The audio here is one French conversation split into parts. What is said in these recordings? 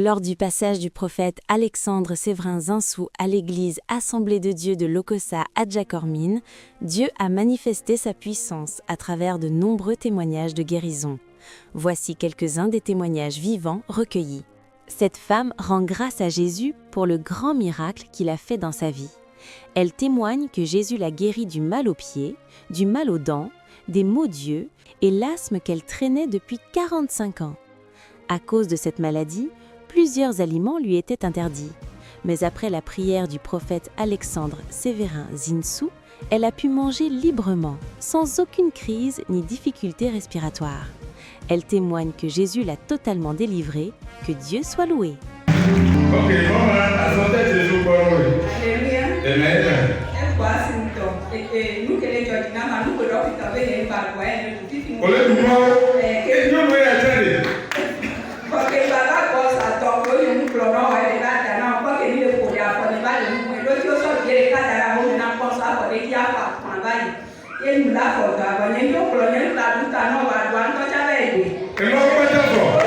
Lors du passage du prophète Alexandre Séverin Zinsou à l'église Assemblée de Dieu de Lokossa à Djakormine, Dieu a manifesté sa puissance à travers de nombreux témoignages de guérison. Voici quelques-uns des témoignages vivants recueillis. Cette femme rend grâce à Jésus pour le grand miracle qu'il a fait dans sa vie. Elle témoigne que Jésus l'a guérie du mal aux pieds, du mal aux dents, des maux d'yeux et l'asthme qu'elle traînait depuis 45 ans. À cause de cette maladie, plusieurs aliments lui étaient interdits. Mais après la prière du prophète Alexandre Séverin Zinsou, elle a pu manger librement, sans aucune crise ni difficulté respiratoire. Elle témoigne que Jésus l'a totalement délivrée, que Dieu soit loué. Ok, maman, à son tête Jésus pour nous. Alléluia. Amen. Elle voit symptômes. Et nous, que les gens qui n'ont pas nous, que l'on peut travailler par quoi, elle nous dit. Olé du mot. Et nous nous attendez. Parce que la cause à ton que nous prenons et là, dans pas que nous le pourrions faire, nous allons nous le dire sur les cas de la mort, nous n'avons pas ça pour les gens par travail. Et nous l'avons fait, nous nous prenons la route à nous, à droite, à l'avec. Et nous pas d'accord.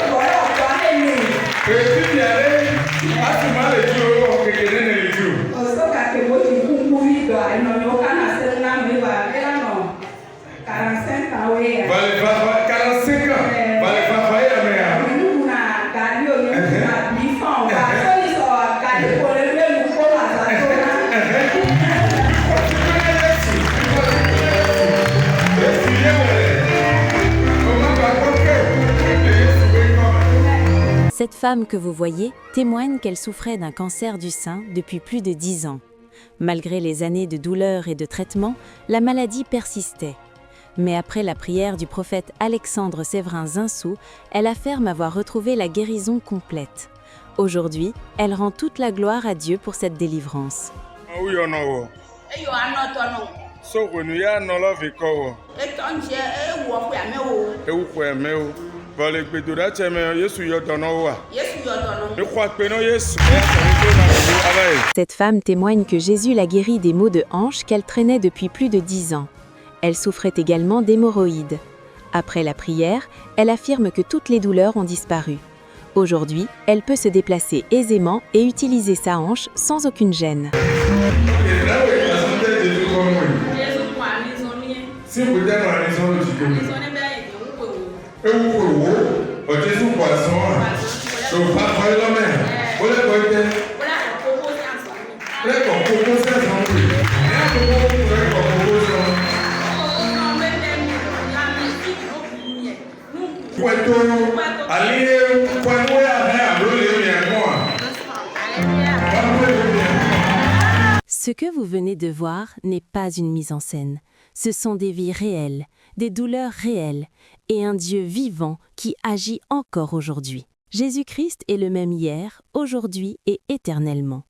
Et si il y avait à ce mal de Dieu, on peut gagner le Dieu. Aussi, quand tu vois tu peux mourir, et nous n'avons qu'à naître là, mais voilà, non. 45 ans, oui. 45 ans. Vale papa ya mea. Cette femme que vous voyez témoigne qu'elle souffrait d'un cancer du sein depuis plus de 10 ans. Malgré les années de douleur et de traitement, la maladie persistait. Mais après la prière du prophète Alexandre Séverin Zinsou, elle affirme avoir retrouvé la guérison complète. Aujourd'hui, elle rend toute la gloire à Dieu pour cette délivrance. Oui, on a. So when we are no love ko. E wu ko eme o. Vale gbedura cheme Yesu yo dono wa. Ne crois que non Yesu. Cette femme témoigne que Jésus l'a guérie des maux de hanche qu'elle traînait depuis plus de 10 ans. Elle souffrait également d'hémorroïdes. Après la prière, elle affirme que toutes les douleurs ont disparu. Aujourd'hui, elle peut se déplacer aisément et utiliser sa hanche sans aucune gêne. Si vous êtes dans la maison de Dieu, et vous pouvez Jésus poisson, le papa et la mère, vous les voyez, les composés sont pris. Ce que vous venez de voir n'est pas une mise en scène. Ce sont des vies réelles, des douleurs réelles et un Dieu vivant qui agit encore aujourd'hui. Jésus-Christ est le même hier, aujourd'hui et éternellement.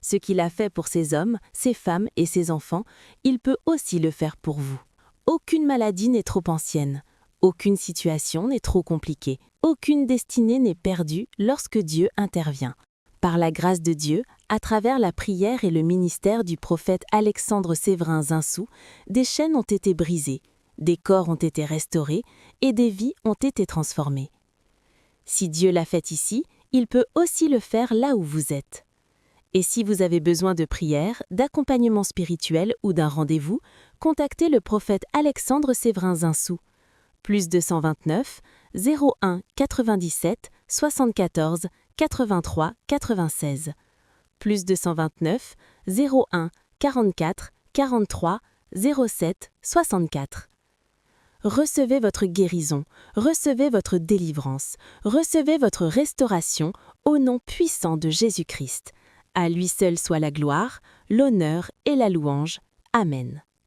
Ce qu'il a fait pour ces hommes, ces femmes et ces enfants, il peut aussi le faire pour vous. Aucune maladie n'est trop ancienne. Aucune situation n'est trop compliquée. Aucune destinée n'est perdue lorsque Dieu intervient. Par la grâce de Dieu, à travers la prière et le ministère du prophète Alexandre Séverin Zinsou, des chaînes ont été brisées, des corps ont été restaurés et des vies ont été transformées. Si Dieu l'a fait ici, il peut aussi le faire là où vous êtes. Et si vous avez besoin de prière, d'accompagnement spirituel ou d'un rendez-vous, contactez le prophète Alexandre Séverin Zinsou. Plus 229 01 97 74 83 96. Plus 229 01 44 43 07 64. Recevez votre guérison, recevez votre délivrance, recevez votre restauration au nom puissant de Jésus-Christ. À lui seul soit la gloire, l'honneur et la louange. Amen.